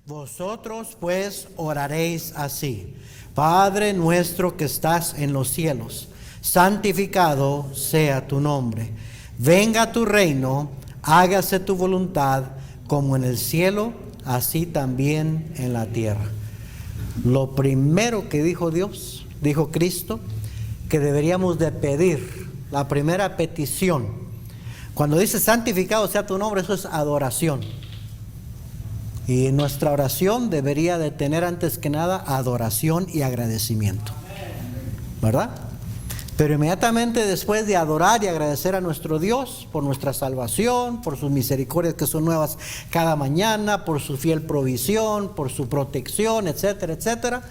Vosotros pues oraréis así: Padre nuestro que estás en los cielos, santificado sea tu nombre. Venga tu reino, hágase tu voluntad, como en el cielo, así también en la tierra. Lo primero que dijo Dios, dijo Cristo, que deberíamos de pedir, la primera petición. Cuando dice santificado sea tu nombre, eso es adoración. Y nuestra oración debería de tener antes que nada adoración y agradecimiento, ¿verdad? Pero inmediatamente después de adorar y agradecer a nuestro Dios por nuestra salvación, por sus misericordias que son nuevas cada mañana, por su fiel provisión, por su protección, etcétera, etcétera,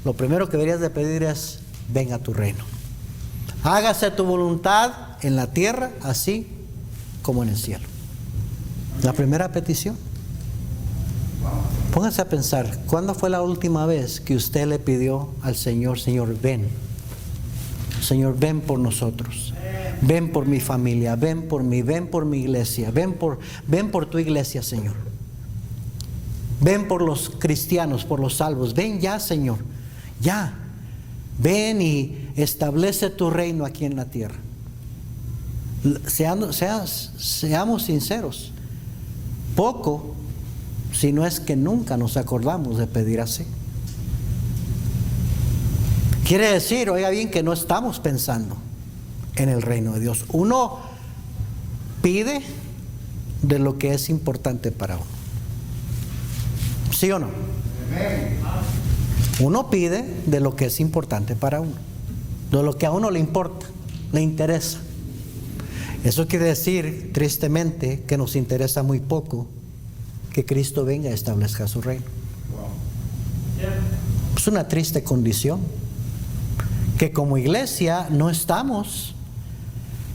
lo primero que deberías de pedir es: venga tu reino. Hágase tu voluntad en la tierra, así como en el cielo. La primera petición. Póngase a pensar, ¿cuándo fue la última vez que usted le pidió al Señor: Señor, ven? Señor, ven por nosotros. Ven por mi familia, ven por mí, ven por mi iglesia, ven por tu iglesia, Señor. Ven por los cristianos, por los salvos. Ven ya, Señor. Ya. Ven y establece tu reino aquí en la tierra. Seamos sinceros. Poco, si no es que nunca nos acordamos de pedir así. Quiere decir, oiga bien, que no estamos pensando en el reino de Dios. Uno pide de lo que es importante para uno. ¿Sí o no? Uno pide de lo que es importante para uno, de lo que a uno le importa, le interesa. Eso quiere decir, tristemente, que nos interesa muy poco que Cristo venga y establezca su reino. Es una triste condición, que como iglesia no estamos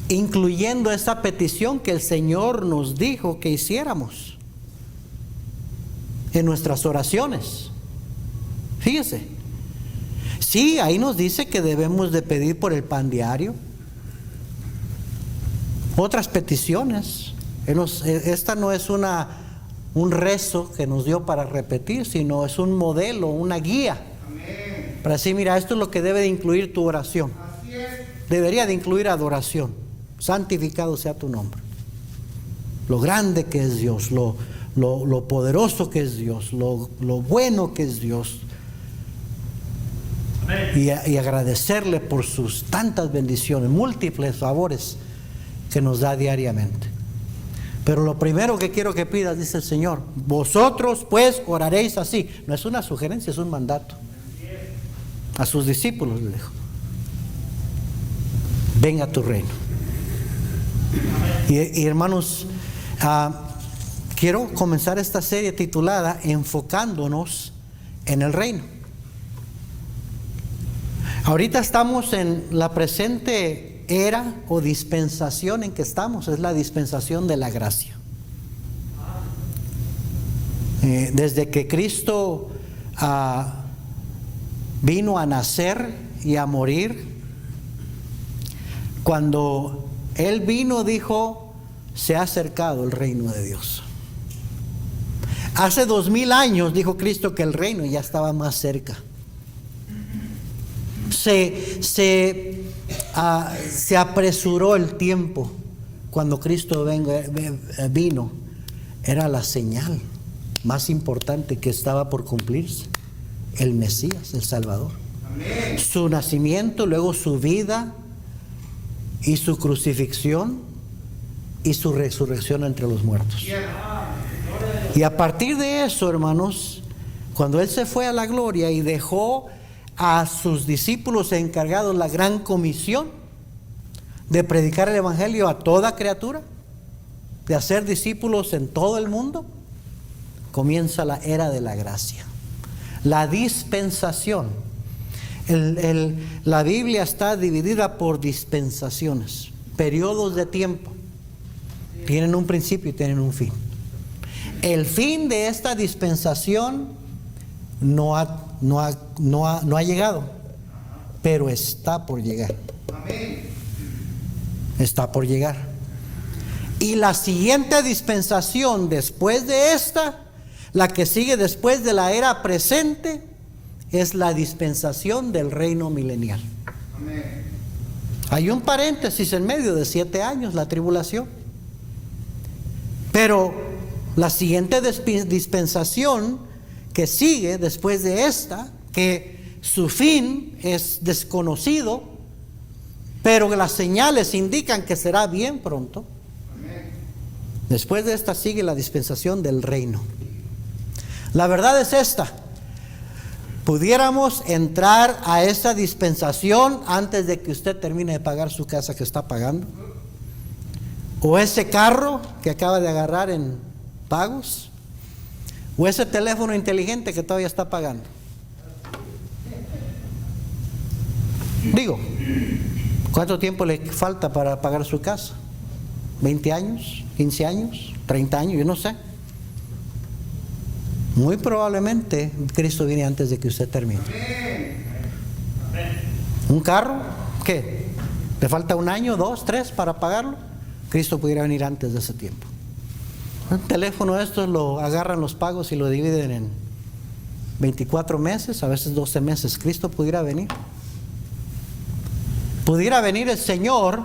incluyendo esa petición que el Señor nos dijo que hiciéramos en nuestras oraciones. Fíjese, sí, ahí nos dice que debemos de pedir por el pan diario, otras peticiones. Esta no es un rezo que nos dio para repetir, sino es un modelo, una guía. Amén. Para decir, mira, esto es lo que debe de incluir tu oración. Así es. Debería de incluir adoración. Santificado sea tu nombre. Lo grande que es Dios, lo poderoso que es Dios, lo bueno que es Dios. Y agradecerle por sus tantas bendiciones, múltiples favores que nos da diariamente. Pero lo primero que quiero que pidas, dice el Señor: vosotros pues oraréis así. No es una sugerencia, es un mandato. A sus discípulos le dijo: venga tu reino. Y hermanos, quiero comenzar esta serie titulada enfocándonos en el reino. Ahorita estamos en la presente era o dispensación en que estamos, es la dispensación de la gracia. Desde que Cristo vino a nacer y a morir, cuando Él vino dijo: se ha acercado el reino de Dios. Hace 2000 años dijo Cristo que el reino ya estaba más cerca. Se apresuró el tiempo cuando Cristo vino. Era la señal más importante que estaba por cumplirse: el Mesías, el Salvador. Amén. Su nacimiento, luego su vida y su crucifixión y su resurrección entre los muertos. Y a partir de eso, hermanos, cuando Él se fue a la gloria y dejó a sus discípulos encargados la gran comisión de predicar el evangelio a toda criatura, de hacer discípulos en todo el mundo, comienza la era de la gracia, la dispensación. La Biblia está dividida por dispensaciones, periodos de tiempo. Tienen un principio y tienen un fin. El fin de esta dispensación no ha llegado, pero está por llegar. Está por llegar. Y la siguiente dispensación después de esta La que sigue después de la era presente es la dispensación del reino milenial. Amén. Hay un paréntesis en medio de 7 años, la tribulación. Pero la siguiente dispensación que sigue después de esta, que su fin es desconocido, pero las señales indican que será bien pronto. Amén. Después de esta sigue la dispensación del reino. La verdad es esta: pudiéramos entrar a esa dispensación antes de que usted termine de pagar su casa que está pagando, o ese carro que acaba de agarrar en pagos, o ese teléfono inteligente que todavía está pagando. Digo, ¿cuánto tiempo le falta para pagar su casa? ¿20 años? ¿15 años? ¿30 años? Yo no sé. Muy probablemente Cristo viene antes de que usted termine. ¿Un carro? ¿Qué? ¿Le falta 1 año, 2, 3 para pagarlo? Cristo pudiera venir antes de ese tiempo. Un teléfono, estos lo agarran los pagos y lo dividen en 24 meses, a veces 12 meses. Cristo pudiera venir. Pudiera venir el Señor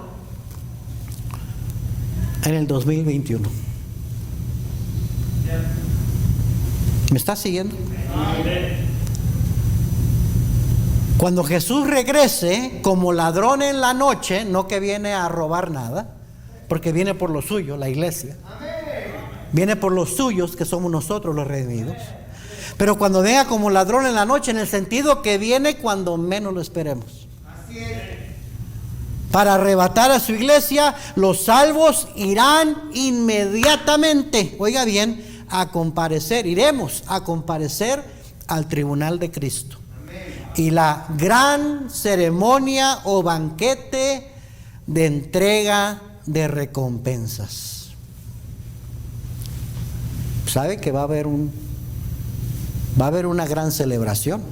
en el 2021. ¿Me está siguiendo? Cuando Jesús regrese como ladrón en la noche, no que viene a robar nada, porque viene por lo suyo, la iglesia. Viene por los suyos, que somos nosotros los redimidos. Pero cuando venga como ladrón en la noche, en el sentido que viene cuando menos lo esperemos. Para arrebatar a su iglesia, los salvos irán inmediatamente, oiga bien, a comparecer, iremos a comparecer al tribunal de Cristo. Amén. Y la gran ceremonia o banquete de entrega de recompensas. ¿Sabe que va a haber una gran celebración?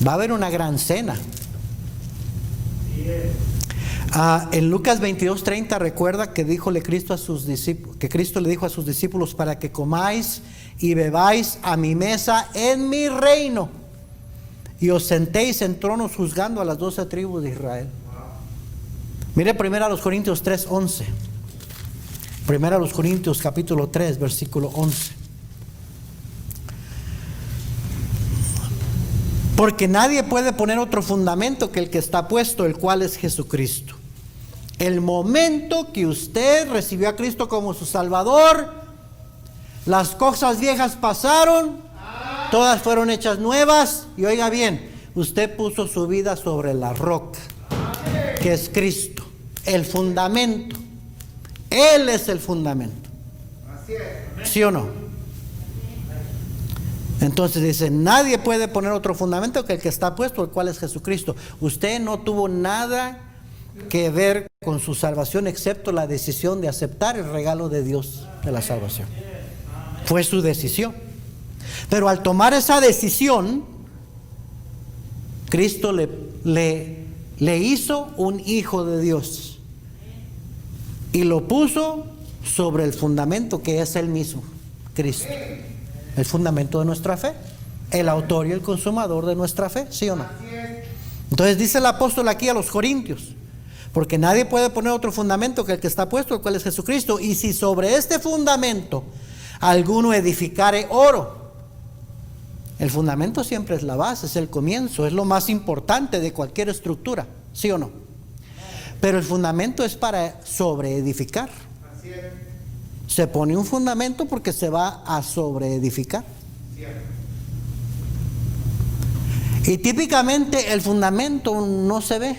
Va a haber una gran cena. En Lucas 22:30 recuerda que que Cristo le dijo a sus discípulos: para que comáis y bebáis a mi mesa en mi reino y os sentéis en tronos juzgando a las 12 tribus de Israel. Mire 1 Corintios 3:11. 1 Corintios capítulo 3 versículo 11. Porque nadie puede poner otro fundamento que el que está puesto, el cual es Jesucristo. El momento que usted recibió a Cristo como su Salvador, las cosas viejas pasaron, todas fueron hechas nuevas. Y oiga bien, usted puso su vida sobre la roca, que es Cristo, el fundamento. Él es el fundamento. ¿Sí o no? Entonces dice, nadie puede poner otro fundamento que el que está puesto, el cual es Jesucristo. Usted no tuvo nada que ver con su salvación excepto la decisión de aceptar el regalo de Dios de la salvación. Fue su decisión. Pero al tomar esa decisión, Cristo le hizo un hijo de Dios y lo puso sobre el fundamento que es Él mismo, Cristo. El fundamento de nuestra fe, el autor y el consumador de nuestra fe, ¿sí o no? Entonces dice el apóstol aquí a los Corintios: porque nadie puede poner otro fundamento que el que está puesto, el cual es Jesucristo. Y si sobre este fundamento alguno edificare oro. El fundamento siempre es la base, es el comienzo, es lo más importante de cualquier estructura, ¿sí o no? Pero el fundamento es para sobreedificar. Así es. Se pone un fundamento porque se va a sobreedificar. Y típicamente el fundamento no se ve,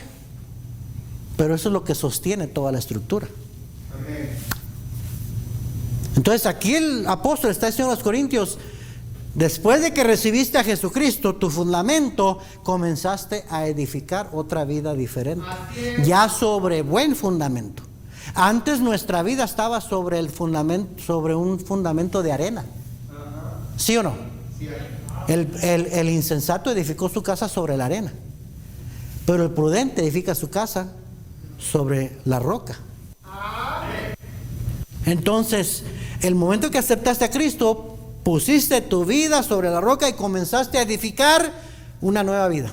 pero eso es lo que sostiene toda la estructura. Amén. Entonces aquí el apóstol está diciendo a los Corintios: después de que recibiste a Jesucristo, tu fundamento, comenzaste a edificar otra vida diferente, ya sobre buen fundamento. Antes nuestra vida estaba sobre el fundamento, sobre un fundamento de arena. ¿Sí o no? El insensato edificó su casa sobre la arena, pero el prudente edifica su casa sobre la roca. Entonces, El momento que aceptaste a Cristo, pusiste tu vida sobre la roca y comenzaste a edificar una nueva vida.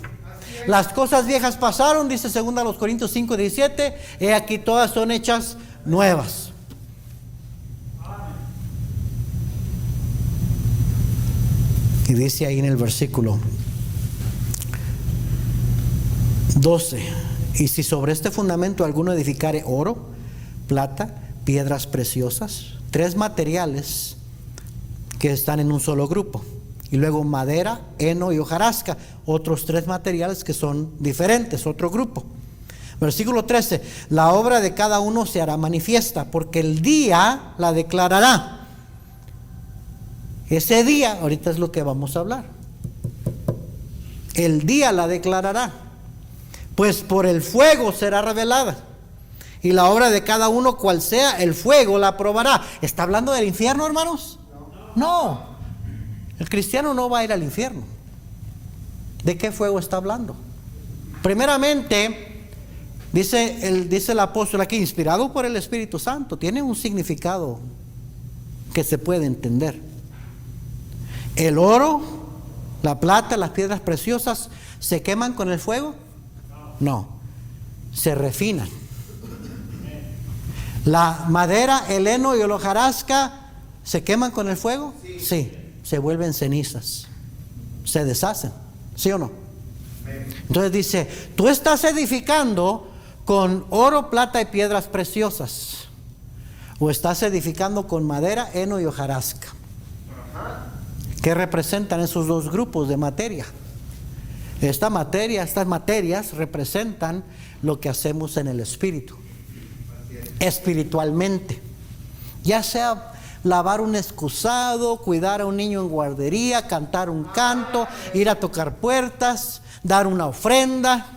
Las cosas viejas pasaron, dice 2 Corintios 5:17, he aquí todas son hechas nuevas. Y dice ahí en el versículo 12, y si sobre este fundamento alguno edificare oro, plata, piedras preciosas, 3 materiales que están en un solo grupo, y luego madera, heno y hojarasca, otros 3 materiales que son diferentes, otro grupo. Versículo 13, la obra de cada uno se hará manifiesta, porque el día la declarará. Ese día, ahorita es lo que vamos a hablar. El día la declarará, pues por el fuego será revelada. Y la obra de cada uno, cual sea, el fuego la probará. ¿Está hablando del infierno, hermanos? No. El cristiano no va a ir al infierno. ¿De qué fuego está hablando? Primeramente, dice el apóstol aquí, inspirado por el Espíritu Santo, tiene un significado que se puede entender. El oro, la plata, las piedras preciosas, ¿se queman con el fuego? No, se refinan. La madera, el heno y el hojarasca, ¿se queman con el fuego? Sí, se vuelven cenizas, se deshacen, ¿sí o no? Entonces dice, tú estás edificando con oro, plata y piedras preciosas, o estás edificando con madera, heno y hojarasca. ¿Qué representan esos 2 grupos de materia? Estas materias representan lo que hacemos en el espíritu, espiritualmente, ya sea lavar un excusado, cuidar a un niño en guardería, cantar un canto, ir a tocar puertas, dar una ofrenda.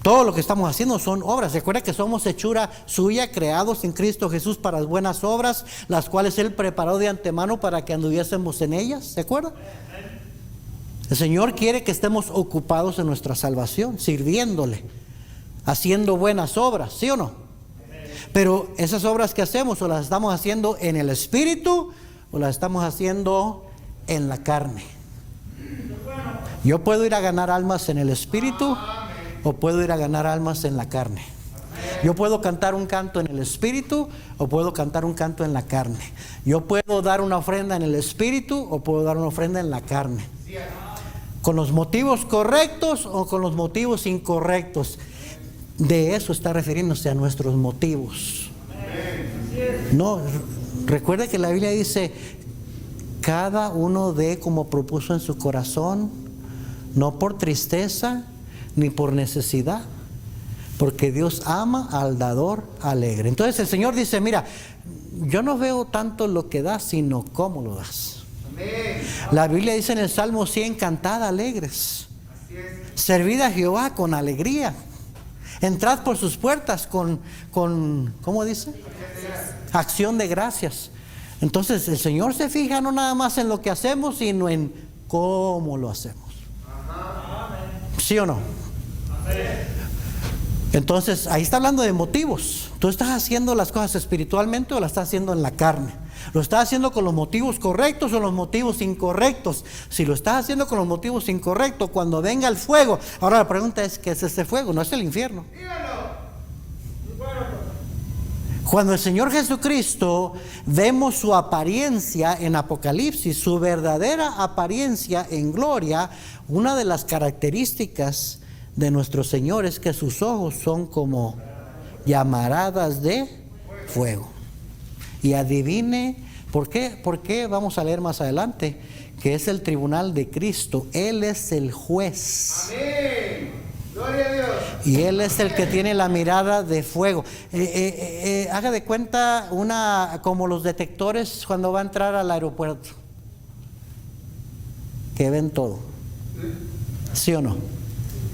Todo lo que estamos haciendo son obras. Recuerda que somos hechura suya, creados en Cristo Jesús para las buenas obras, las cuales Él preparó de antemano para que anduviésemos en ellas. ¿Se acuerda? El Señor quiere que estemos ocupados en nuestra salvación, sirviéndole, haciendo buenas obras, ¿sí o no? Pero esas obras que hacemos, o las estamos haciendo en el espíritu, o las estamos haciendo en la carne. Yo puedo ir a ganar almas en el espíritu, o puedo ir a ganar almas en la carne. Yo puedo cantar un canto en el espíritu, o puedo cantar un canto en la carne. Yo puedo dar una ofrenda en el espíritu, o puedo dar una ofrenda en la carne. Con los motivos correctos o con los motivos incorrectos. De eso está refiriéndose a nuestros motivos. No, recuerde que la Biblia dice, cada uno dé como propuso en su corazón, no por tristeza ni por necesidad, porque Dios ama al dador alegre. Entonces el Señor dice, mira, yo no veo tanto lo que das, sino cómo lo das. La Biblia dice en el Salmo 100, cantad alegres, servid a Jehová con alegría, entrad por sus puertas con ¿cómo dice? Acción de gracias. Entonces el Señor se fija no nada más en lo que hacemos, sino en cómo lo hacemos. ¿Sí o no? Entonces ahí está hablando de motivos. ¿Tú estás haciendo las cosas espiritualmente o las estás haciendo en la carne? ¿Lo estás haciendo con los motivos correctos o los motivos incorrectos? Si lo estás haciendo con los motivos incorrectos, cuando venga el fuego, ahora la pregunta es, ¿qué es ese fuego? No es el infierno. Cuando el Señor Jesucristo vemos su apariencia en Apocalipsis, su verdadera apariencia en gloria, una de las características de nuestro Señor es que sus ojos son como llamaradas de fuego. Y adivine, ¿por qué? Vamos a leer más adelante, que es el tribunal de Cristo. Él es el juez. Amén. Gloria a Dios. Y Él es el que tiene la mirada de fuego. Haga de cuenta como los detectores cuando va a entrar al aeropuerto, que ven todo. ¿Sí o no?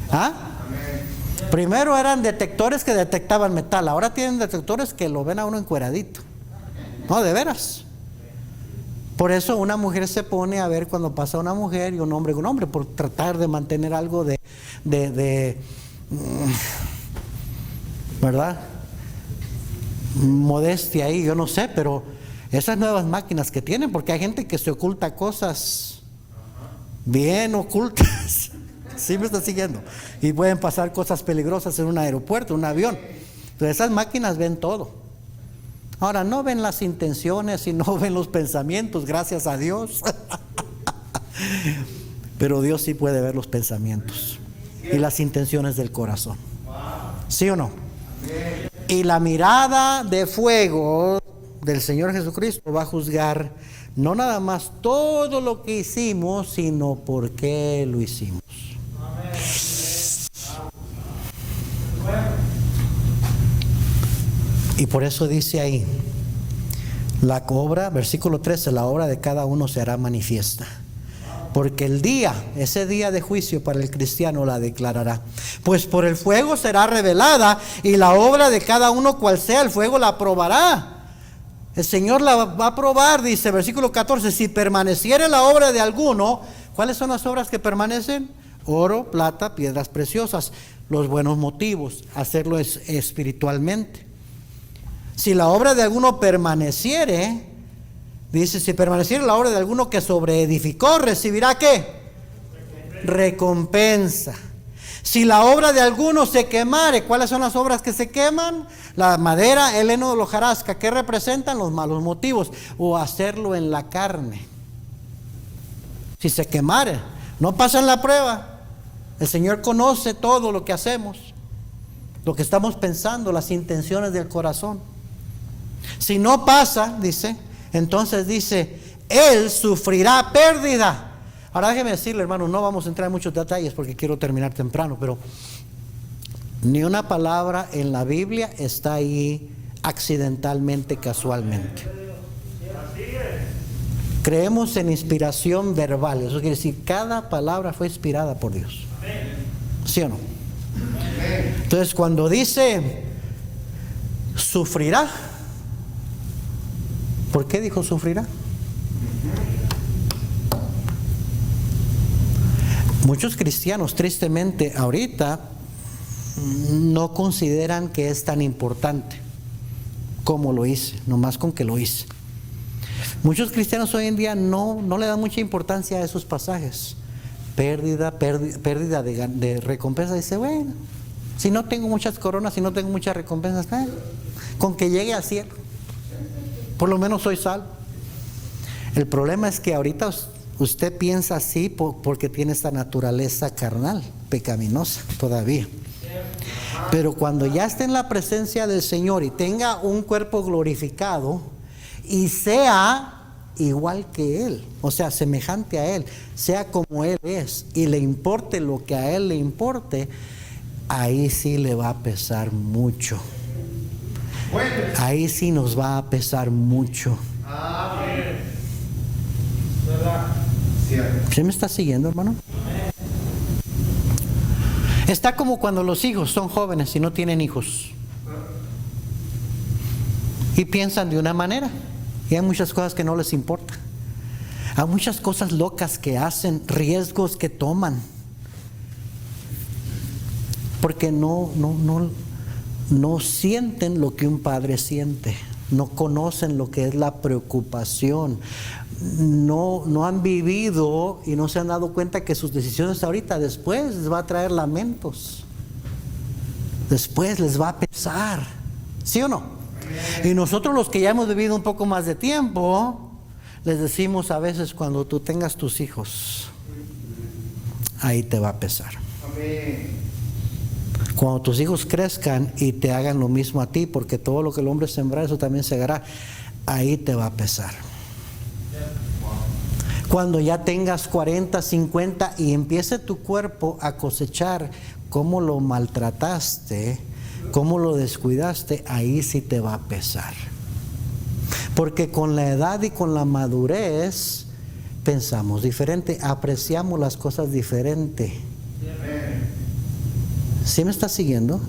¿Ah? Amén. Primero eran detectores que detectaban metal, ahora tienen detectores que lo ven a uno encueradito. No, de veras. Por eso una mujer se pone a ver cuando pasa una mujer y un hombre con un hombre, por tratar de mantener algo de ¿verdad? modestia ahí, yo no sé, pero esas nuevas máquinas que tienen, porque hay gente que se oculta cosas bien ocultas. ¿Sí me está siguiendo? Y pueden pasar cosas peligrosas en un aeropuerto, un avión. Entonces esas máquinas ven todo. Ahora no ven las intenciones y no ven los pensamientos, gracias a Dios. Pero Dios sí puede ver los pensamientos y las intenciones del corazón. ¿Sí o no? Y la mirada de fuego del Señor Jesucristo va a juzgar no nada más todo lo que hicimos, sino por qué lo hicimos. Y por eso dice ahí, la obra, versículo 13, la obra de cada uno se hará manifiesta. Porque el día, ese día de juicio para el cristiano la declarará. Pues por el fuego será revelada, y la obra de cada uno, cual sea el fuego, la probará. El Señor la va a probar, dice versículo 14, si permaneciere la obra de alguno. ¿Cuáles son las obras que permanecen? Oro, plata, piedras preciosas, los buenos motivos, hacerlo espiritualmente. Si la obra de alguno permaneciere, dice, si permaneciere la obra de alguno que sobreedificó, recibirá ¿qué? Recompensa. Si la obra de alguno se quemare, ¿cuáles son las obras que se queman? La madera, el heno, la hojarasca. ¿Qué representan? Los malos motivos. O hacerlo en la carne. Si se quemare, no pasan la prueba. El Señor conoce todo lo que hacemos, lo que estamos pensando, las intenciones del corazón. Si no pasa, dice, entonces dice, él sufrirá pérdida. Ahora déjeme decirle, hermano, no vamos a entrar en muchos detalles porque quiero terminar temprano, pero ni una palabra en la Biblia está ahí accidentalmente, casualmente. Creemos en inspiración verbal, eso quiere decir cada palabra fue inspirada por Dios. ¿Sí o no? Entonces cuando dice sufrirá, ¿por qué dijo sufrirá? Muchos cristianos tristemente ahorita no consideran que es tan importante como lo hice, nomás con que lo hice. Muchos cristianos hoy en día no le dan mucha importancia a esos pasajes. Pérdida de recompensa. Dice, bueno, si no tengo muchas coronas, si no tengo muchas recompensas, con que llegue al cielo, por lo menos soy salvo. El problema es que ahorita usted piensa así porque tiene esta naturaleza carnal, pecaminosa todavía. Pero cuando ya esté en la presencia del Señor y tenga un cuerpo glorificado y sea igual que Él, o sea, semejante a Él, sea como Él es y le importe lo que a Él le importe, ahí sí le va a pesar mucho. Ahí sí nos va a pesar mucho. ¿Sí me está siguiendo, hermano? Está como cuando los hijos son jóvenes y no tienen hijos y piensan de una manera y hay muchas cosas que no les importa. Hay muchas cosas locas que hacen, riesgos que toman porque no sienten lo que un padre siente, no conocen lo que es la preocupación, no han vivido y no se han dado cuenta que sus decisiones ahorita después les va a traer lamentos, después les va a pesar, ¿sí o no? Y nosotros los que ya hemos vivido un poco más de tiempo, les decimos a veces cuando tú tengas tus hijos, ahí te va a pesar. Amén. Cuando tus hijos crezcan y te hagan lo mismo a ti, porque todo lo que el hombre sembra, eso también segará, ahí te va a pesar. Cuando ya tengas 40, 50 y empiece tu cuerpo a cosechar cómo lo maltrataste, cómo lo descuidaste, ahí sí te va a pesar. Porque con la edad y con la madurez pensamos diferente, apreciamos las cosas diferente. ¿Sí me está siguiendo?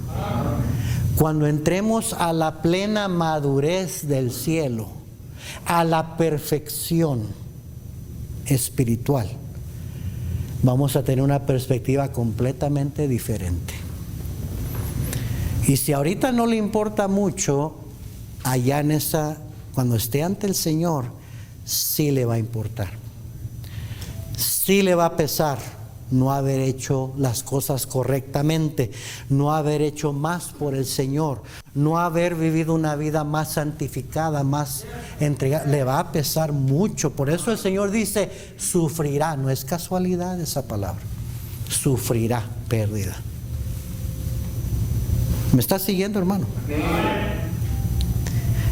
Cuando entremos a la plena madurez del cielo, a la perfección espiritual, vamos a tener una perspectiva completamente diferente. Y si ahorita no le importa mucho, allá en esa, cuando esté ante el Señor, sí le va a importar. Sí le va a pesar no haber hecho las cosas correctamente, no haber hecho más por el Señor, no haber vivido una vida más santificada, más entregada. Le va a pesar mucho. Por eso el Señor dice, sufrirá. No es casualidad esa palabra. Sufrirá pérdida. ¿Me está siguiendo, hermano?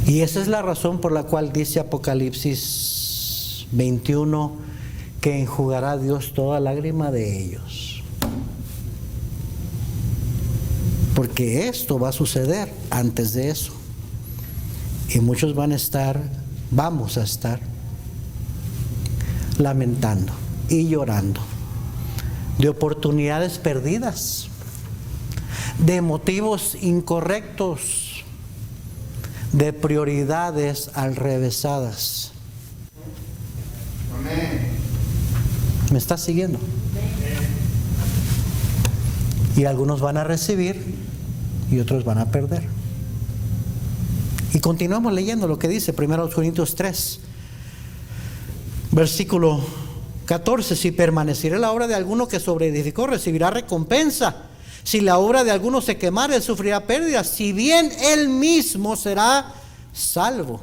Y esa es la razón por la cual dice Apocalipsis 21 que enjugará Dios toda lágrima de ellos. Porque esto va a suceder antes de eso. Y muchos vamos a estar lamentando y llorando de oportunidades perdidas, de motivos incorrectos, de prioridades alrevesadas. Amén. ¿Me estás siguiendo? Y algunos van a recibir y otros van a perder. Y continuamos leyendo lo que dice 1 Corintios 3, versículo 14. Si permaneciere la obra de alguno que sobreedificó, recibirá recompensa. Si la obra de alguno se quemare, él sufrirá pérdida, si bien él mismo será salvo,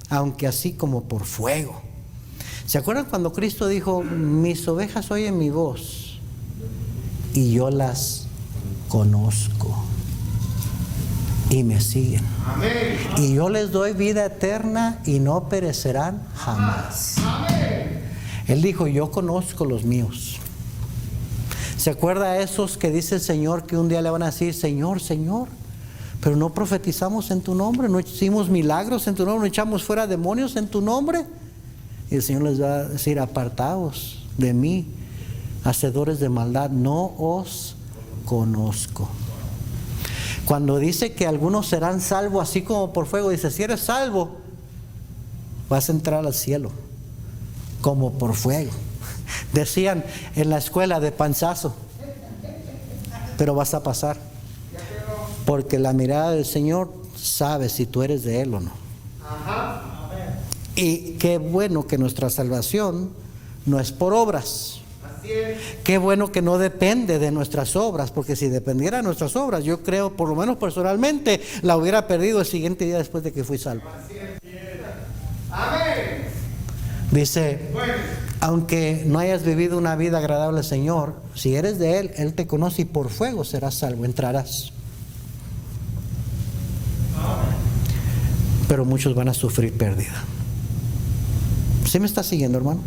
aunque así como por fuego. ¿Se acuerdan cuando Cristo dijo, mis ovejas oyen mi voz y yo las conozco y me siguen? Amén. Y yo les doy vida eterna y no perecerán jamás. Amén. Él dijo, yo conozco los míos. ¿Se acuerda a esos que dice el Señor que un día le van a decir, Señor, Señor, pero no profetizamos en tu nombre, no hicimos milagros en tu nombre, no echamos fuera demonios en tu nombre? Y el Señor les va a decir, apartaos de mí, hacedores de maldad, no os conozco. Cuando dice que algunos serán salvos así como por fuego, dice, si eres salvo, vas a entrar al cielo como por fuego. Decían en la escuela, de panzazo, pero vas a pasar, porque la mirada del Señor sabe si tú eres de Él o no. Ajá. Y qué bueno que nuestra salvación no es por obras. Así es. Qué bueno que no depende de nuestras obras, porque si dependiera de nuestras obras, yo creo, por lo menos personalmente, la hubiera perdido el siguiente día después de que fui salvo. Así es. Amén. Dice, Bueno. aunque no hayas vivido una vida agradable al Señor, si eres de Él, Él te conoce y por fuego serás salvo, entrarás. Pero muchos van a sufrir pérdida. ¿Sí me está siguiendo, hermano?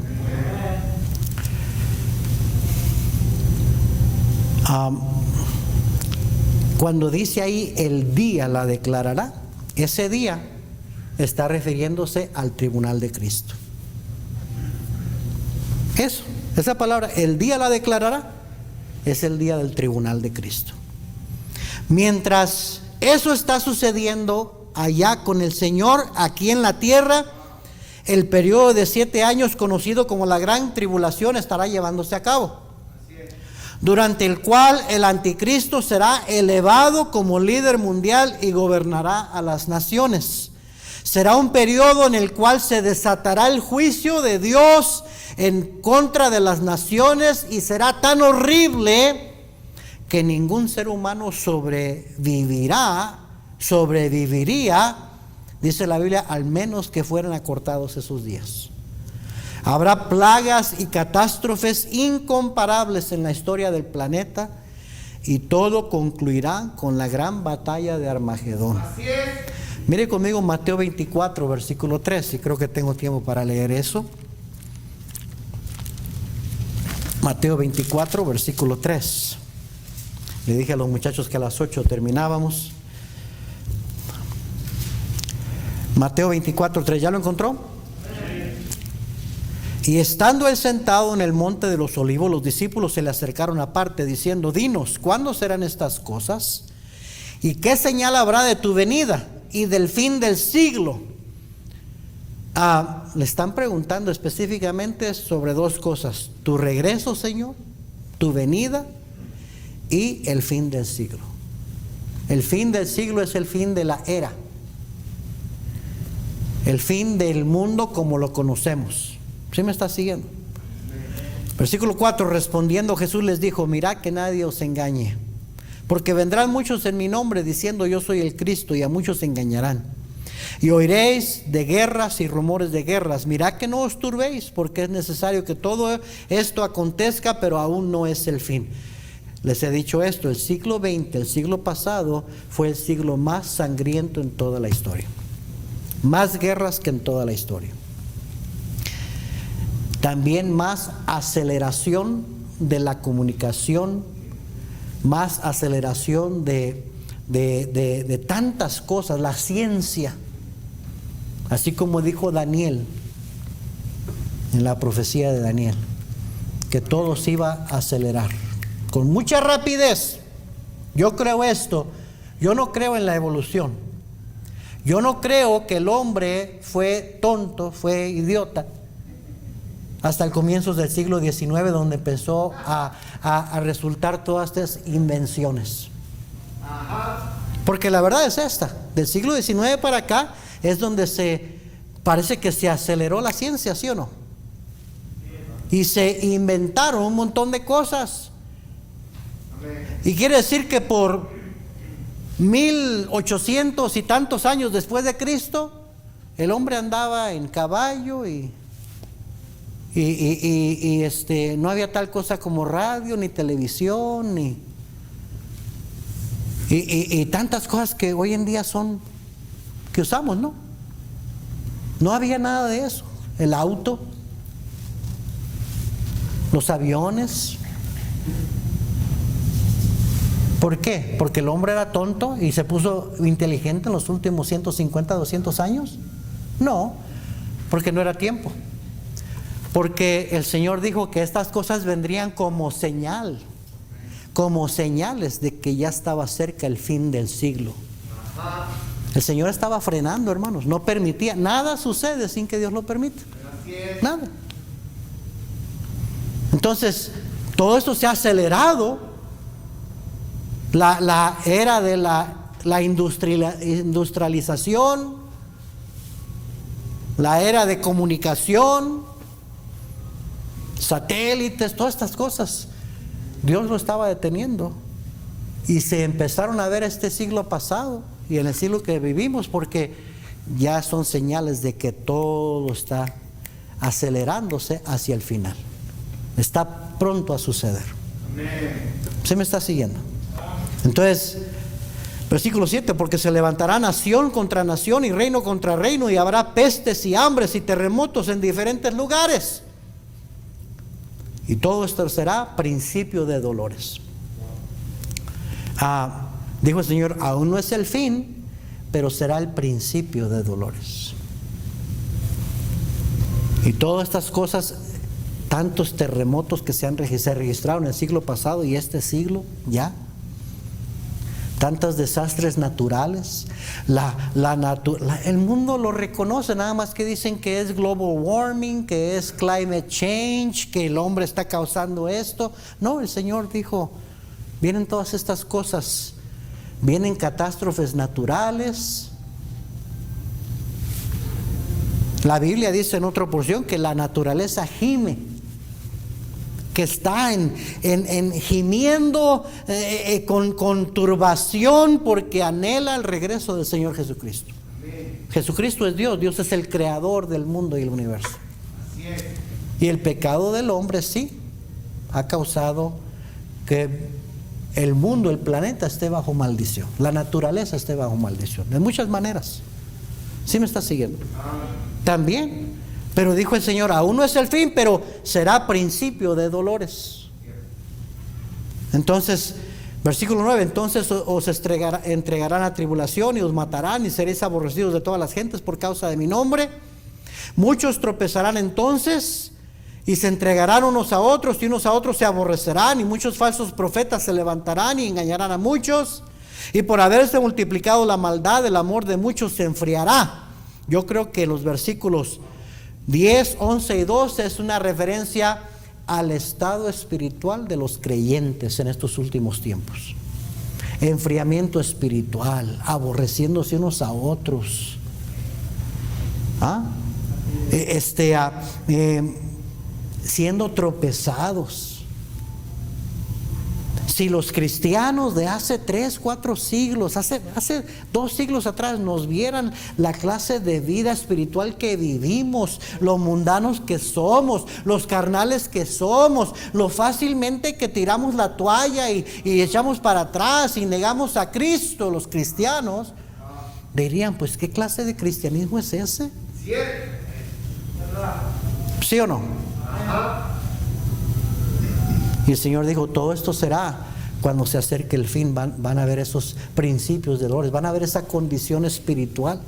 Cuando dice ahí el día la declarará, ese día está refiriéndose al tribunal de Cristo. Eso, esa palabra, el día la declarará, es el día del tribunal de Cristo. Mientras eso está sucediendo allá con el Señor, aquí en la tierra, el periodo de 7 años conocido como la gran tribulación estará llevándose a cabo, durante el cual el anticristo será elevado como líder mundial y gobernará a las naciones. Será un periodo en el cual se desatará el juicio de Dios en contra de las naciones y será tan horrible que ningún ser humano sobreviviría, dice la Biblia, al menos que fueran acortados esos días. Habrá plagas y catástrofes incomparables en la historia del planeta y todo concluirá con la gran batalla de Armagedón. Así es. Mire conmigo Mateo 24, versículo 3, y creo que tengo tiempo para leer eso. Mateo 24, versículo 3. Le dije a los muchachos que a las 8 terminábamos. Mateo 24, 3, ¿ya lo encontró? Y estando él sentado en el monte de los olivos, los discípulos se le acercaron aparte diciendo, dinos, ¿cuándo serán estas cosas? ¿Y qué señal habrá de tu venida y del fin del siglo? Le están preguntando específicamente sobre dos cosas: tu regreso, Señor, tu venida y el fin del siglo. El fin del siglo es el fin de la era. El fin del mundo como lo conocemos. ¿Sí me está siguiendo? Versículo 4, respondiendo Jesús les dijo: mirad que nadie os engañe, porque vendrán muchos en mi nombre diciendo yo soy el Cristo, y a muchos engañarán. Y oiréis de guerras y rumores de guerras. Mirad que no os turbéis, porque es necesario que todo esto acontezca, pero aún no es el fin. Les he dicho esto: el siglo XX, el siglo pasado, fue el siglo más sangriento en toda la historia. Más guerras que en toda la historia. También más aceleración de la comunicación, más aceleración de tantas cosas, la ciencia. Así como dijo Daniel en la profecía de Daniel, que todo se iba a acelerar con mucha rapidez. Yo creo esto. Yo no creo en la evolución. Yo no creo que el hombre fue tonto, fue idiota hasta el comienzo del siglo XIX, donde empezó a resultar todas estas invenciones. Porque la verdad es esta: del siglo XIX para acá es donde parece que se aceleró la ciencia, ¿sí o no? Y se inventaron un montón de cosas. Y quiere decir que por 1800 y tantos años después de Cristo, el hombre andaba en caballo y no había tal cosa como radio, ni televisión, y tantas cosas que hoy en día que usamos, ¿no? No había nada de eso. El auto, los aviones. ¿Por qué? ¿Porque el hombre era tonto y se puso inteligente en los últimos 150, 200 años? No, porque no era tiempo. Porque el Señor dijo que estas cosas vendrían como señal, como señales de que ya estaba cerca el fin del siglo. El Señor estaba frenando, hermanos, no permitía. Nada sucede sin que Dios lo permita. Nada. Entonces, todo esto se ha acelerado. La era de la industrialización, la era de comunicación, satélites, todas estas cosas, Dios lo estaba deteniendo. Y se empezaron a ver este siglo pasado y en el siglo que vivimos, porque ya son señales de que todo está acelerándose hacia el final. Está pronto a suceder. ¿Se me está siguiendo? Entonces, versículo 7, porque se levantará nación contra nación y reino contra reino, y habrá pestes y hambres y terremotos en diferentes lugares. Y todo esto será principio de dolores. Dijo el Señor: aún no es el fin, pero será el principio de dolores. Y todas estas cosas, tantos terremotos que se registraron en el siglo pasado y este siglo ya, tantos desastres naturales, el mundo lo reconoce, nada más que dicen que es global warming, que es climate change, que el hombre está causando esto. No, el Señor dijo: vienen todas estas cosas, vienen catástrofes naturales. La Biblia dice en otra porción que la naturaleza gime, que está gimiendo con turbación, porque anhela el regreso del Señor Jesucristo. Jesucristo es Dios, Dios es el creador del mundo y el universo. Y el pecado del hombre sí ha causado que el mundo, el planeta esté bajo maldición, la naturaleza esté bajo maldición, de muchas maneras. ¿Sí me está siguiendo? También. Pero dijo el Señor: aún no es el fin, pero será principio de dolores. Entonces, versículo 9: entonces os entregarán a tribulación y os matarán y seréis aborrecidos de todas las gentes por causa de mi nombre. Muchos tropezarán entonces y se entregarán unos a otros, y unos a otros se aborrecerán, y muchos falsos profetas se levantarán y engañarán a muchos. Y por haberse multiplicado la maldad, el amor de muchos se enfriará. Yo creo que los versículos 10, 11 y 12 es una referencia al estado espiritual de los creyentes en estos últimos tiempos. Enfriamiento espiritual, aborreciéndose unos a otros. ¿Ah? Siendo tropezados. Si los cristianos de hace 3, 4 siglos, hace 2 siglos atrás nos vieran la clase de vida espiritual que vivimos, lo mundanos que somos, los carnales que somos, lo fácilmente que tiramos la toalla y echamos para atrás y negamos a Cristo, los cristianos, dirían, pues ¿qué clase de cristianismo es ese? ¿Sí o no? Y el Señor dijo, todo esto será cuando se acerque el fin. Van a ver esos principios de dolores, van a ver esa condición espiritual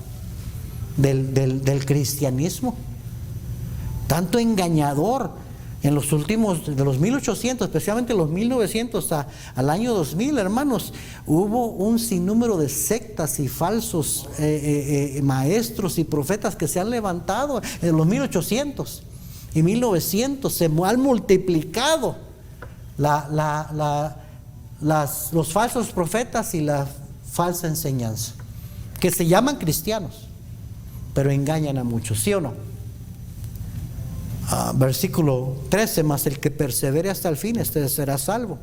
del cristianismo, tanto engañador en los últimos, de los 1800, especialmente los 1900 al año 2000, hermanos, hubo un sinnúmero de sectas y falsos maestros y profetas que se han levantado en los 1800 y 1900. Se han multiplicado los falsos profetas y la falsa enseñanza, que se llaman cristianos, pero engañan a muchos, ¿sí o no? Versículo 13, mas el que persevere hasta el fin, este será salvo.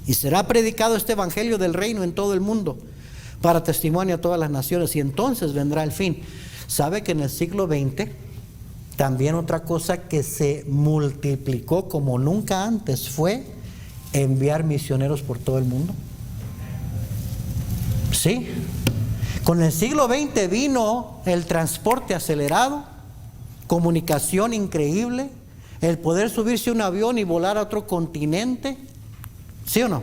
Y será predicado este evangelio del reino en todo el mundo, para testimonio a todas las naciones, y entonces vendrá el fin. ¿Sabe que en el siglo XX también otra cosa que se multiplicó como nunca antes fue enviar misioneros por todo el mundo? Sí, con el siglo XX vino el transporte acelerado, comunicación increíble, el poder subirse a un avión y volar a otro continente, ¿sí o no?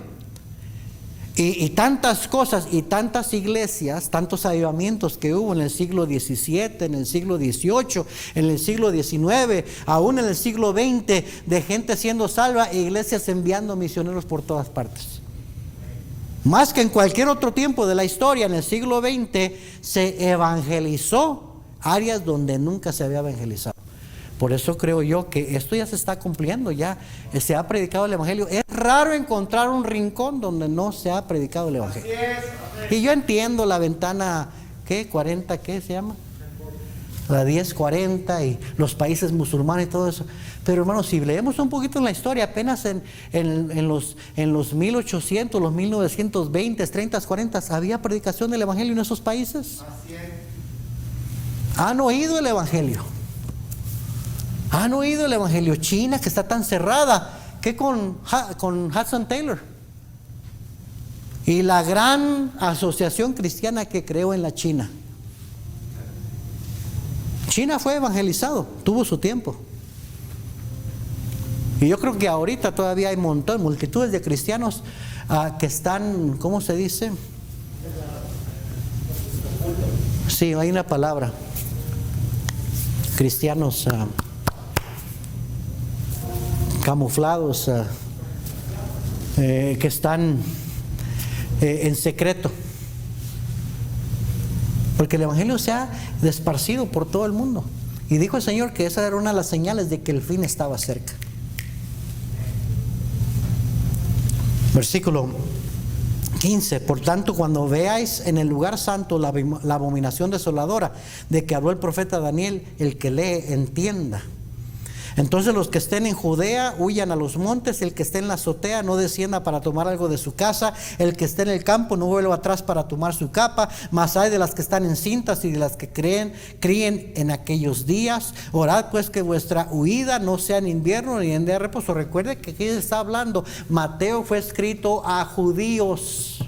Y tantas cosas y tantas iglesias, tantos avivamientos que hubo en el siglo XVII, en el siglo XVIII, en el siglo XIX, aún en el siglo XX, de gente siendo salva e iglesias enviando misioneros por todas partes. Más que en cualquier otro tiempo de la historia, en el siglo XX se evangelizó áreas donde nunca se había evangelizado. Por eso creo yo que esto ya se está cumpliendo, ya se ha predicado el evangelio. Es raro encontrar un rincón donde no se ha predicado el evangelio. Y yo entiendo la ventana, ¿qué? 40, ¿qué se llama? La 1040 y los países musulmanes y todo eso. Pero hermanos, si leemos un poquito en la historia, apenas en los 1800, los 1920, 30, 40, había predicación del evangelio en esos países. ¿Han oído el evangelio? ¿Han oído el evangelio? China, que está tan cerrada, ¿qué con Hudson Taylor? Y la gran asociación cristiana que creó en la China. China fue evangelizado, tuvo su tiempo. Y yo creo que ahorita todavía hay multitudes de cristianos que están, ¿cómo se dice? Sí, hay una palabra. Cristianos camuflados, que están en secreto, porque el evangelio se ha esparcido por todo el mundo. Y dijo el Señor que esa era una de las señales de que el fin estaba cerca. Versículo 15, por tanto, cuando veáis en el lugar santo la abominación desoladora de que habló el profeta Daniel, el que lee entienda. Entonces los que estén en Judea huyan a los montes, el que esté en la azotea no descienda para tomar algo de su casa, el que esté en el campo no vuelva atrás para tomar su capa, mas hay de las que están encintas y de las que críen en aquellos días. Orad pues que vuestra huida no sea en invierno ni en día de reposo. Recuerde que aquí está hablando, Mateo fue escrito a judíos,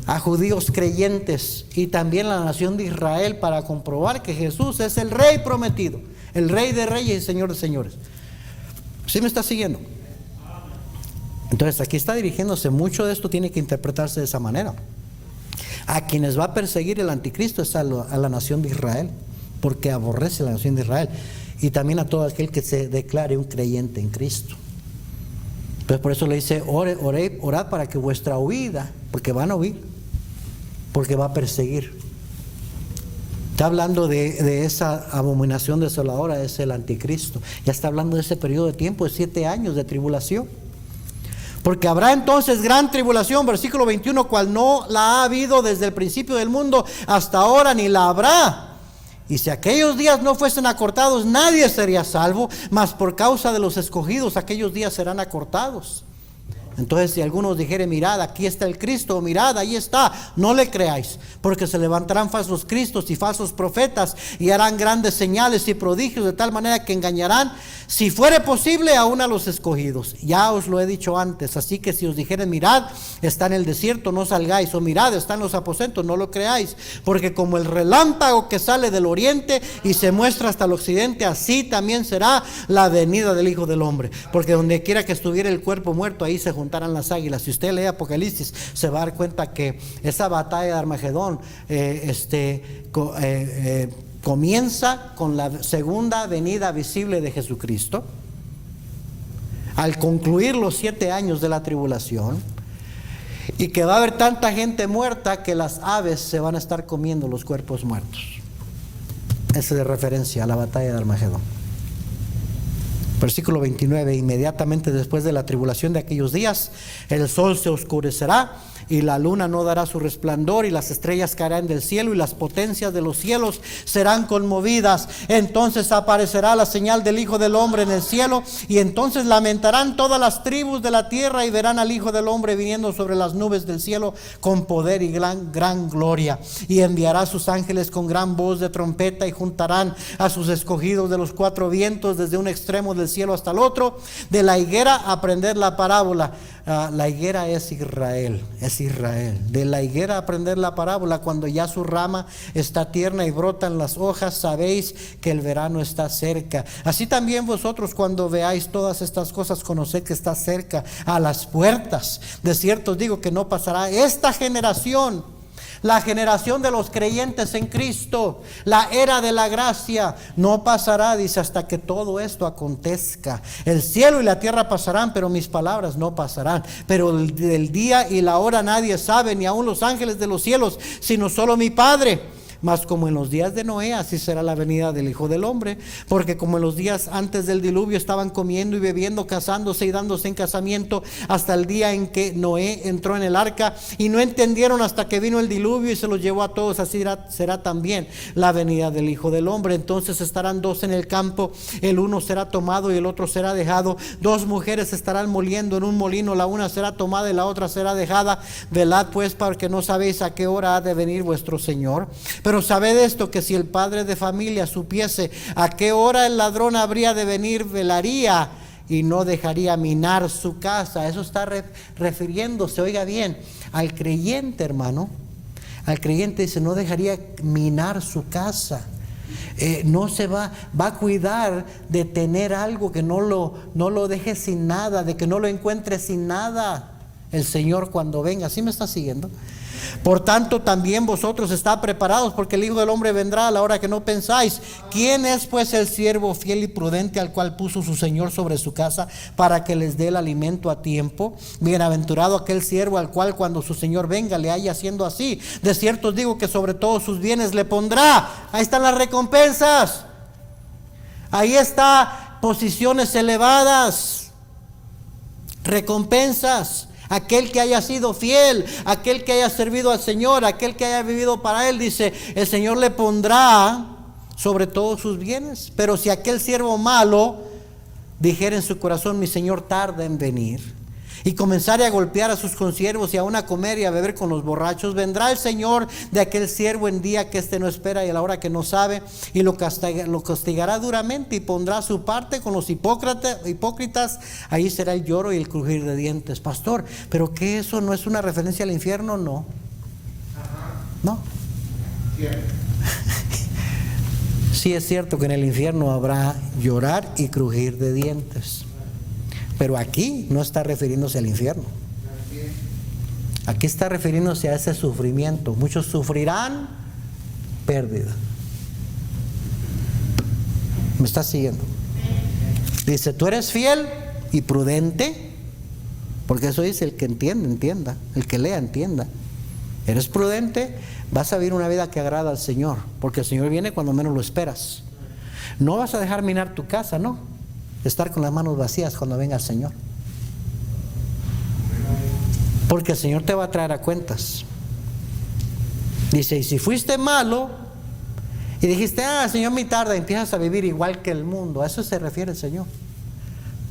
a judíos creyentes y también a la nación de Israel, para comprobar que Jesús es el Rey prometido, el Rey de reyes y Señor de señores. ¿Sí me está siguiendo? Entonces aquí está dirigiéndose, mucho de esto tiene que interpretarse de esa manera. A quienes va a perseguir el anticristo es a la nación de Israel, porque aborrece la nación de Israel, y también a todo aquel que se declare un creyente en Cristo. Entonces por eso le dice, orad para que vuestra huida, porque van a huir, porque va a perseguir. Está hablando de esa abominación desoladora, es el anticristo. Ya está hablando de ese periodo de tiempo de 7 años de tribulación. Porque habrá entonces gran tribulación, versículo 21, cual no la ha habido desde el principio del mundo hasta ahora, ni la habrá. Y si aquellos días no fuesen acortados, nadie sería salvo, mas por causa de los escogidos aquellos días serán acortados. Entonces, si algunos dijeren, mirad, aquí está el Cristo, mirad, ahí está, no le creáis, porque se levantarán falsos cristos y falsos profetas y harán grandes señales y prodigios, de tal manera que engañarán, si fuere posible, aún a los escogidos. Ya os lo he dicho antes. Así que si os dijeren, mirad, está en el desierto, no salgáis, o mirad, está en los aposentos, no lo creáis, porque como el relámpago que sale del oriente y se muestra hasta el occidente, así también será la venida del Hijo del Hombre. Porque donde quiera que estuviera el cuerpo muerto, ahí se juntarán las águilas. Si usted lee Apocalipsis, se va a dar cuenta que esa batalla de Armagedón comienza con la segunda venida visible de Jesucristo, al concluir los 7 años de la tribulación, y que va a haber tanta gente muerta que las aves se van a estar comiendo los cuerpos muertos. Esa es de referencia a la batalla de Armagedón. Versículo 29, inmediatamente después de la tribulación de aquellos días, el sol se oscurecerá y la luna no dará su resplandor, y las estrellas caerán del cielo, y las potencias de los cielos serán conmovidas. Entonces aparecerá la señal del Hijo del Hombre en el cielo, y entonces lamentarán todas las tribus de la tierra, y verán al Hijo del Hombre viniendo sobre las nubes del cielo con poder y gran gloria. Y enviará a sus ángeles con gran voz de trompeta, y juntarán a sus escogidos de los 4 vientos, desde un extremo del cielo hasta el otro. De la higuera aprender la parábola. La higuera es Israel, De la higuera aprender la parábola. Cuando ya su rama está tierna y brotan las hojas, sabéis que el verano está cerca. Así también vosotros, cuando veáis todas estas cosas, conoced que está cerca, a las puertas. De cierto os digo que no pasará esta generación, la generación de los creyentes en Cristo, la era de la gracia, no pasará, dice, hasta que todo esto acontezca. El cielo y la tierra pasarán, pero mis palabras no pasarán. Pero el día y la hora nadie sabe, ni aun los ángeles de los cielos, sino solo mi Padre. Mas como en los días de Noé, así será la venida del Hijo del Hombre. Porque como en los días antes del diluvio estaban comiendo y bebiendo, casándose y dándose en casamiento, hasta el día en que Noé entró en el arca, y no entendieron hasta que vino el diluvio y se los llevó a todos, así será también la venida del Hijo del Hombre. Entonces estarán 2 en el campo, el uno será tomado y el otro será dejado. 2 mujeres estarán moliendo en un molino, la una será tomada y la otra será dejada. Velad pues, porque no sabéis a qué hora ha de venir vuestro Señor. Pero sabed esto, que si el padre de familia supiese a qué hora el ladrón habría de venir, velaría y no dejaría minar su casa. Eso está refiriéndose, oiga bien, al creyente, hermano. Al creyente dice, no dejaría minar su casa. No se va a cuidar de tener algo, que no lo deje sin nada, de que no lo encuentre sin nada el Señor cuando venga. ¿Sí me está siguiendo? Por tanto, también vosotros estáis preparados, porque el Hijo del Hombre vendrá a la hora que no pensáis. ¿Quién es pues el siervo fiel y prudente, al cual puso su Señor sobre su casa, para que les dé el alimento a tiempo? Bienaventurado aquel siervo al cual, cuando su Señor venga, le haya haciendo así. De cierto os digo que sobre todos sus bienes le pondrá. Ahí están las recompensas. Ahí está posiciones elevadas, recompensas. Aquel que haya sido fiel, aquel que haya servido al Señor, aquel que haya vivido para Él, dice, el Señor le pondrá sobre todos sus bienes. Pero si aquel siervo malo dijera en su corazón, mi Señor tarda en venir, y comenzare a golpear a sus consiervos y aún a comer y a beber con los borrachos, vendrá el Señor de aquel siervo en día que éste no espera y a la hora que no sabe, y lo castigará duramente, y pondrá su parte con los hipócritas. Ahí será el lloro y el crujir de dientes. Pastor, ¿pero qué, eso no es una referencia al infierno? No. No. Sí es cierto que en el infierno habrá llorar y crujir de dientes, pero aquí no está refiriéndose al infierno. Aquí está refiriéndose a ese sufrimiento. Muchos sufrirán pérdida. ¿Me estás siguiendo? Dice, tú eres fiel y prudente, porque eso dice, el que entiende, entienda. El que lea, entienda. Eres prudente, vas a vivir una vida que agrada al Señor, porque el Señor viene cuando menos lo esperas. No vas a dejar minar tu casa, no. Estar con las manos vacías cuando venga el Señor. Porque el Señor te va a traer a cuentas. Dice, y si fuiste malo y dijiste, Señor, mi tarde, empiezas a vivir igual que el mundo. A eso se refiere el Señor.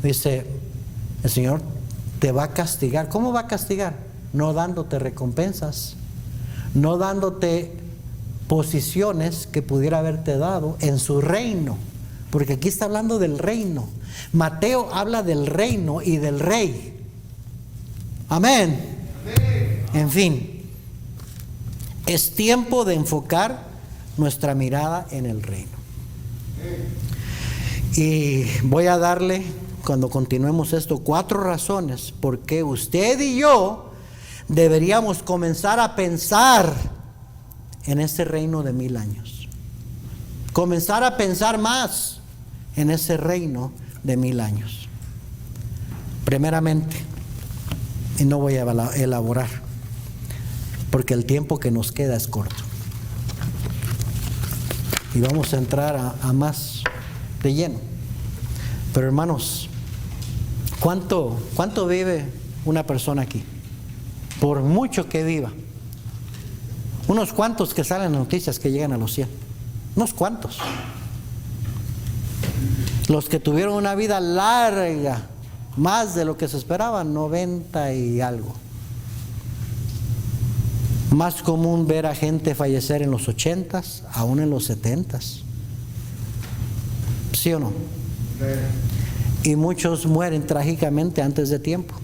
Dice, el Señor te va a castigar. ¿Cómo va a castigar? No dándote recompensas, no dándote posiciones que pudiera haberte dado en su reino. Porque aquí está hablando del reino. Mateo habla del reino y del rey. Amén. En fin, es tiempo de enfocar nuestra mirada en el reino. Y voy a darle, cuando continuemos esto, 4 razones por qué usted y yo deberíamos comenzar a pensar en ese reino de 1000 años. Comenzar a pensar más en ese reino de 1000 años. Primeramente, y no voy a elaborar, porque el tiempo que nos queda es corto. Y vamos a entrar a más de lleno. Pero hermanos, ¿cuánto vive una persona aquí? Por mucho que viva. Unos cuantos que salen en noticias que llegan a los 100. Unos cuantos. Los que tuvieron una vida larga, más de lo que se esperaba, 90 y algo. Más común ver a gente fallecer en los 80s, aún en los 70s. ¿Sí o no? Y muchos mueren trágicamente antes de tiempo,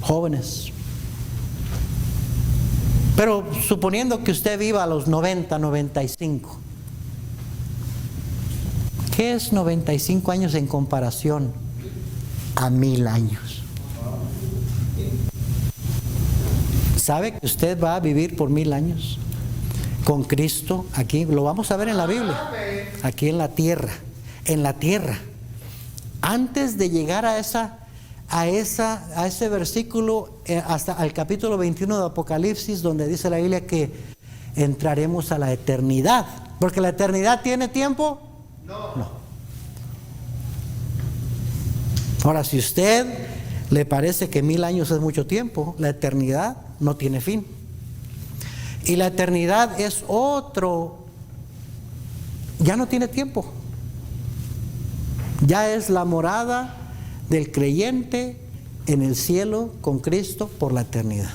jóvenes. Pero suponiendo que usted viva a los 90, 95, ¿qué es 95 años en comparación a 1000 años? ¿Sabe que usted va a vivir por 1000 años con Cristo aquí? Lo vamos a ver en la Biblia, aquí en la tierra. En la tierra. Antes de llegar a ese versículo, hasta al capítulo 21 de Apocalipsis, donde dice la Biblia que entraremos a la eternidad. Porque la eternidad tiene tiempo. No. Ahora, si a usted le parece que 1000 años es mucho tiempo, la eternidad no tiene fin. Y la eternidad es ya no tiene tiempo. Ya es la morada del creyente en el cielo con Cristo por la eternidad,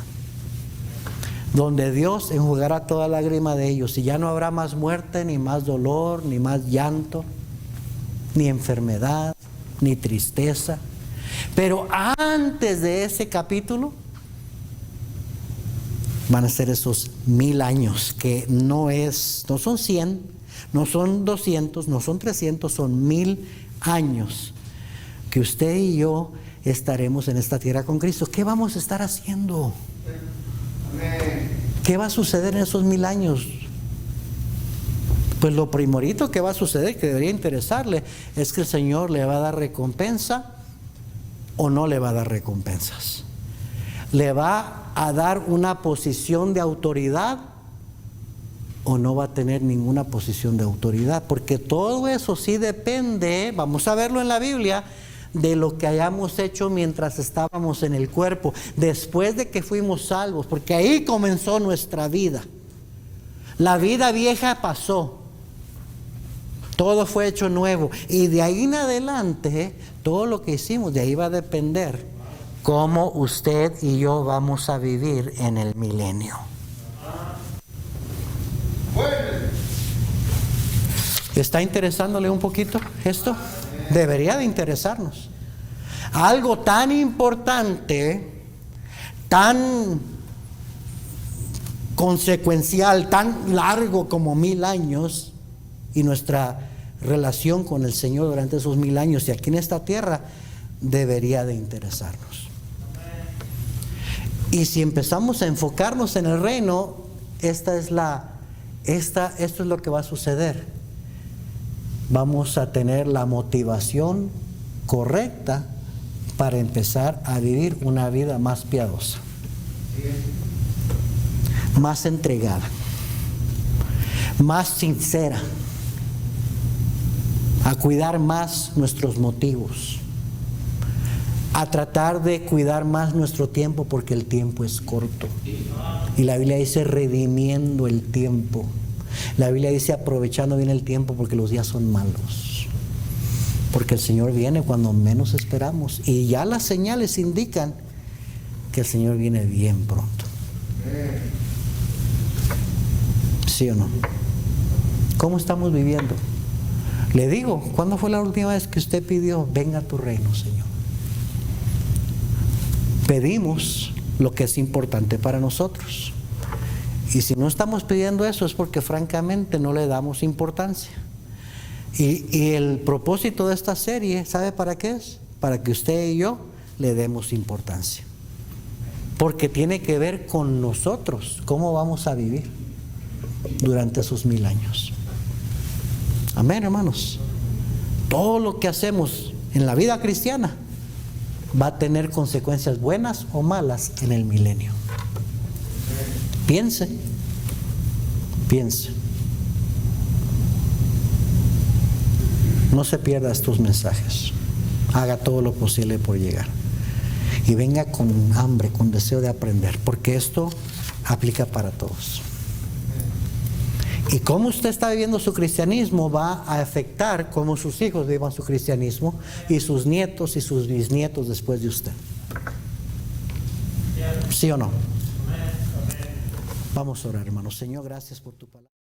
donde Dios enjugará toda lágrima de ellos, y ya no habrá más muerte, ni más dolor, ni más llanto, ni enfermedad, ni tristeza. Pero antes de ese capítulo van a ser esos 1000 años, que no son 100, no son 200, no son 300, son 1000 años que usted y yo estaremos en esta tierra con Cristo. ¿Qué vamos a estar haciendo? ¿Qué va a suceder en esos 1000 años? Pues lo primorito que va a suceder, que debería interesarle, es que el Señor le va a dar recompensa o no le va a dar recompensas. ¿Le va a dar una posición de autoridad o no va a tener ninguna posición de autoridad? Porque todo eso sí depende, vamos a verlo en la Biblia, de lo que hayamos hecho mientras estábamos en el cuerpo, después de que fuimos salvos, porque ahí comenzó nuestra vida. La vida vieja pasó, todo fue hecho nuevo, y de ahí en adelante, todo lo que hicimos, de ahí va a depender cómo usted y yo vamos a vivir en el milenio. ¿Está interesándole un poquito esto? Debería de interesarnos. Algo tan importante, tan consecuencial, tan largo como 1000 años, y nuestra relación con el Señor durante esos 1000 años y aquí en esta tierra, debería de interesarnos. Y si empezamos a enfocarnos en el reino, esto es lo que va a suceder. Vamos a tener la motivación correcta para empezar a vivir una vida más piadosa, más entregada, más sincera, a cuidar más nuestros motivos, a tratar de cuidar más nuestro tiempo porque el tiempo es corto. Y la Biblia dice redimiendo el tiempo. La Biblia dice aprovechando bien el tiempo porque los días son malos. Porque el Señor viene cuando menos esperamos. Y ya las señales indican que el Señor viene bien pronto. ¿Sí o no? ¿Cómo estamos viviendo? Le digo, ¿cuándo fue la última vez que usted pidió, venga a tu reino, Señor? Pedimos lo que es importante para nosotros. Y si no estamos pidiendo eso es porque francamente no le damos importancia. Y el propósito de esta serie, ¿sabe para qué es? Para que usted y yo le demos importancia. Porque tiene que ver con nosotros, cómo vamos a vivir durante esos 1000 años. Amén, hermanos. Todo lo que hacemos en la vida cristiana va a tener consecuencias buenas o malas en el milenio. Piense, piense. No se pierda estos mensajes. Haga todo lo posible por llegar. Y venga con hambre, con deseo de aprender, porque esto aplica para todos. Y cómo usted está viviendo su cristianismo va a afectar cómo sus hijos vivan su cristianismo y sus nietos y sus bisnietos después de usted. ¿Sí o no? Vamos a orar, hermanos. Señor, gracias por tu palabra.